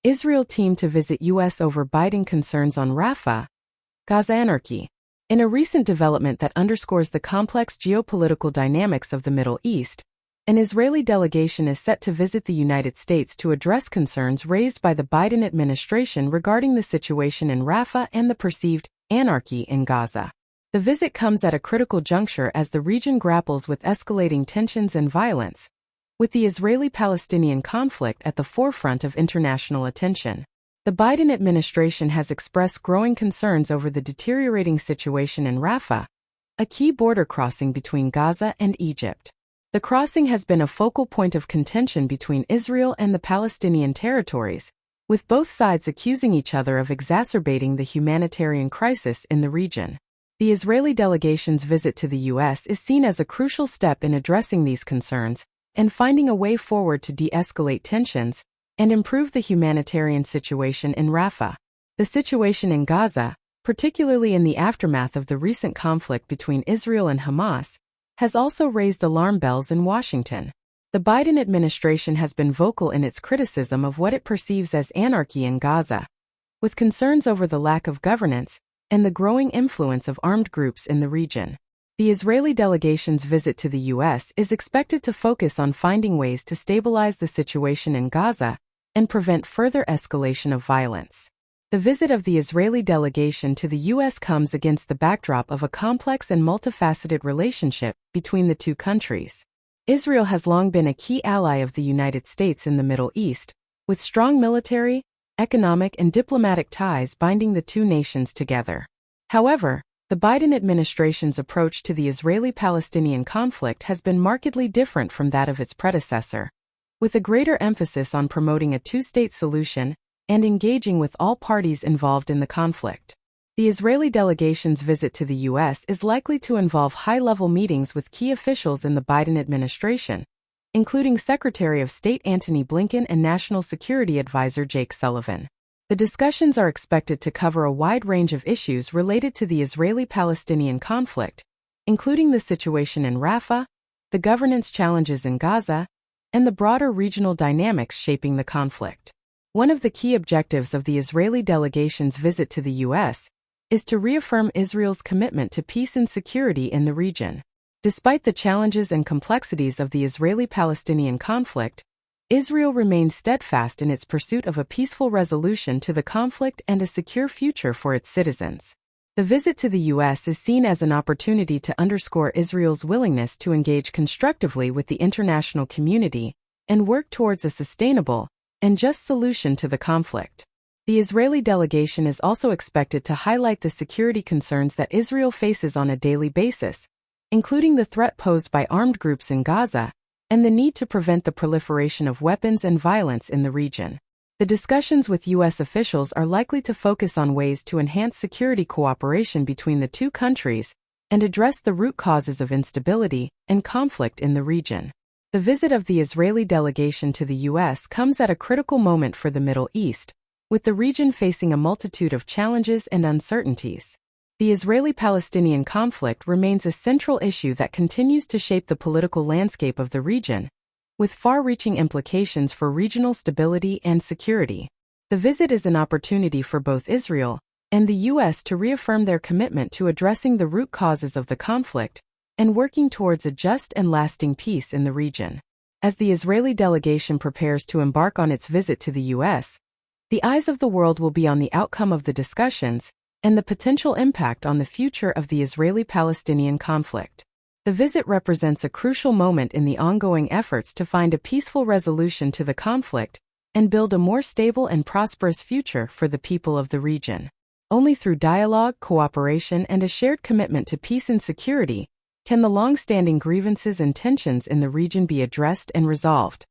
Israel team to visit U.S. over Biden concerns on Rafah, Gaza anarchy. In a recent development that underscores the complex geopolitical dynamics of the Middle East, an Israeli delegation is set to visit the United States to address concerns raised by the Biden administration regarding the situation in Rafah and the perceived anarchy in Gaza. The visit comes at a critical juncture as the region grapples with escalating tensions and violence, with the Israeli-Palestinian conflict at the forefront of international attention. The Biden administration has expressed growing concerns over the deteriorating situation in Rafah, a key border crossing between Gaza and Egypt. The crossing has been a focal point of contention between Israel and the Palestinian territories, with both sides accusing each other of exacerbating the humanitarian crisis in the region. The Israeli delegation's visit to the U.S. is seen as a crucial step in addressing these concerns and finding a way forward to de-escalate tensions and improve the humanitarian situation in Rafah. The situation in Gaza, particularly in the aftermath of the recent conflict between Israel and Hamas, has also raised alarm bells in Washington. The Biden administration has been vocal in its criticism of what it perceives as anarchy in Gaza, with concerns over the lack of governance and the growing influence of armed groups in the region. The Israeli delegation's visit to the U.S. is expected to focus on finding ways to stabilize the situation in Gaza and prevent further escalation of violence. The visit of the Israeli delegation to the U.S. comes against the backdrop of a complex and multifaceted relationship between the two countries. Israel has long been a key ally of the United States in the Middle East, with strong military, economic, and diplomatic ties binding the two nations together. However, the Biden administration's approach to the Israeli-Palestinian conflict has been markedly different from that of its predecessor, with a greater emphasis on promoting a two-state solution and engaging with all parties involved in the conflict. The Israeli delegation's visit to the U.S. is likely to involve high-level meetings with key officials in the Biden administration, including Secretary of State Antony Blinken and National Security Advisor Jake Sullivan. The discussions are expected to cover a wide range of issues related to the Israeli-Palestinian conflict, including the situation in Rafah, the governance challenges in Gaza, and the broader regional dynamics shaping the conflict. One of the key objectives of the Israeli delegation's visit to the U.S. is to reaffirm Israel's commitment to peace and security in the region. Despite the challenges and complexities of the Israeli-Palestinian conflict, Israel remains steadfast in its pursuit of a peaceful resolution to the conflict and a secure future for its citizens. The visit to the U.S. is seen as an opportunity to underscore Israel's willingness to engage constructively with the international community and work towards a sustainable and just solution to the conflict. The Israeli delegation is also expected to highlight the security concerns that Israel faces on a daily basis, including the threat posed by armed groups in Gaza and the need to prevent the proliferation of weapons and violence in the region. The discussions with U.S. officials are likely to focus on ways to enhance security cooperation between the two countries and address the root causes of instability and conflict in the region. The visit of the Israeli delegation to the U.S. comes at a critical moment for the Middle East, with the region facing a multitude of challenges and uncertainties. The Israeli-Palestinian conflict remains a central issue that continues to shape the political landscape of the region, with far-reaching implications for regional stability and security. The visit is an opportunity for both Israel and the U.S. to reaffirm their commitment to addressing the root causes of the conflict and working towards a just and lasting peace in the region. As the Israeli delegation prepares to embark on its visit to the U.S., the eyes of the world will be on the outcome of the discussions and the potential impact on the future of the Israeli-Palestinian conflict. The visit represents a crucial moment in the ongoing efforts to find a peaceful resolution to the conflict and build a more stable and prosperous future for the people of the region. Only through dialogue, cooperation, and a shared commitment to peace and security can the long-standing grievances and tensions in the region be addressed and resolved.